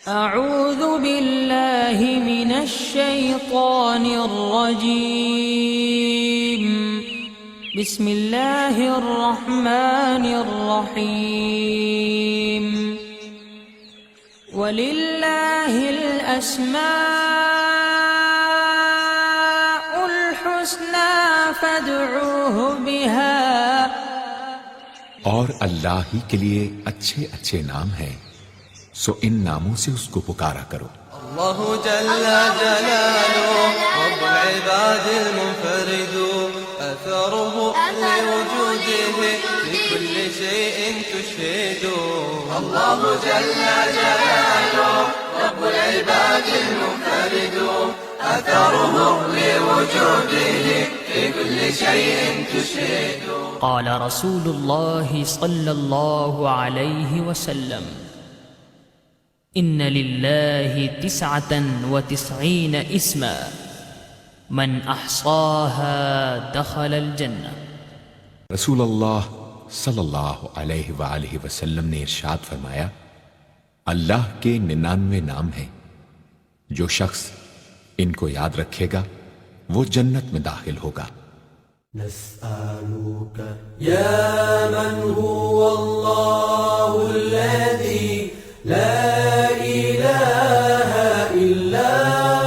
أعوذ بالله من الشيطان الرجيم. بسم الله الرحمن الرحيم. ولله الأسماء الحسنى فادعوه بها. और अल्लाह ही के लिए अच्छे अच्छे नाम हैं, सो इन नामों से उसको पुकारा करो। अल्लाहु जल्ल जलालुहु रब्बुल इबादिल मुनफरिदु अथरुहु लिवुजूदिहि लिकुल्लि शैइन तुशहिदु। अल्लाहु जल्ल जलालुहु रब्बुल इबादिल मुनफरिदु अथरुहु लिवुजूदिहि लिकुल्लि शैइन तुशहिदु। قال رسول الله صلى الله عليه وسلم: إن لله 99 اسما من أحصاها دخل الجنة. रसूल अल्लाह सल्लल्लाहु अलैहि वसल्लम ने इरशाद फरमाया, अल्लाह के 99 नाम हैं, जो शख्स इनको याद रखेगा वो जन्नत में दाखिल होगा। نسألك يا من هو الله الذي لا إله إلا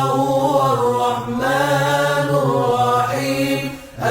هو الرحمن الرحيم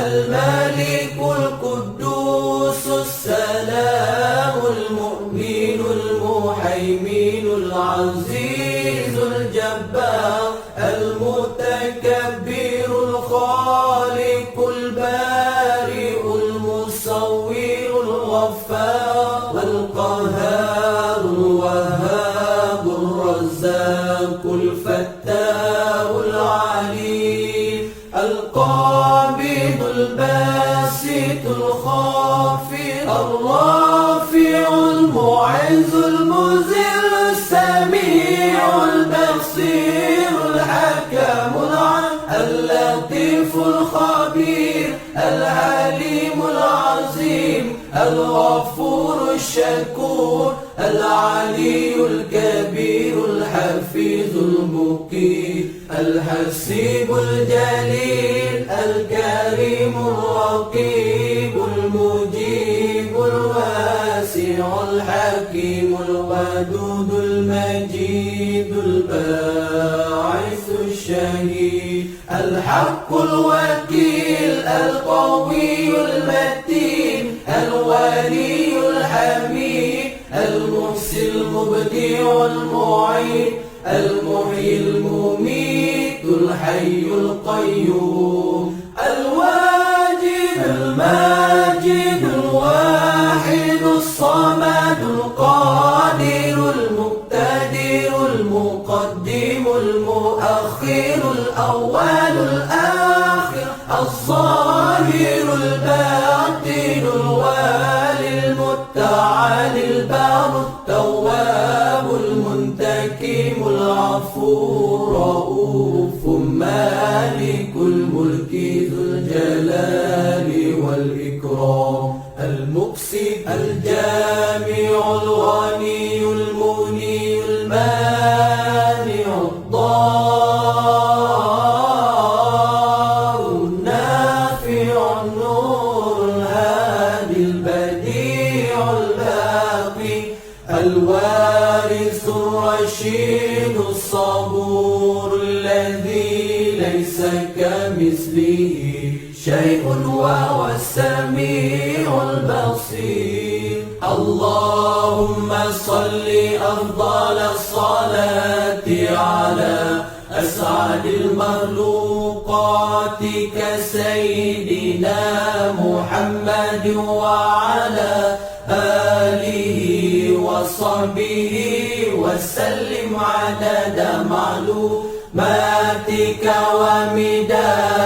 الملك القدوس السلام المؤمن المهيمن العزيز الجبار المتكبر الخالق البارئ المصور الغفار القهار الوهاب الرزاق الفتاح العليم القابض الباسط الخافض الرافع المعز المذل السميع البصير الحكم اللطيف الخبير العليم العظيم الغفور الشكور العلي الكبير الحفيظ المقيت الحسيب الجليل الكريم الرقيب المجيب الواسع الحكيم الودود المجيد الباعث الشهيد الحق الوكيل القوي المتين الولي الحميد المحسن المبدع المعيد المحيي المميت الحي القيوم الواجد الماجد الواحد الصمد القادر المقتدر المقدم المؤخر الأول الآخر الظاهر الباطن الوالي المتعالي البار التواب المنتقم العفو الرؤوف مالك الملك ذو الجلال والإكرام المقسط الجامع الغني المغني المانع الضار النافع النور الهادي البديع الباقي الوارث الرشيد الصبور الذي ليس كمثله شيء وهو السميع البصير. اللهم صل أفضل الصلاة على أسعد المخلوقات كسيدنا محمد وعلى آله وصحبه وسلم عدد معلوماتك ومداد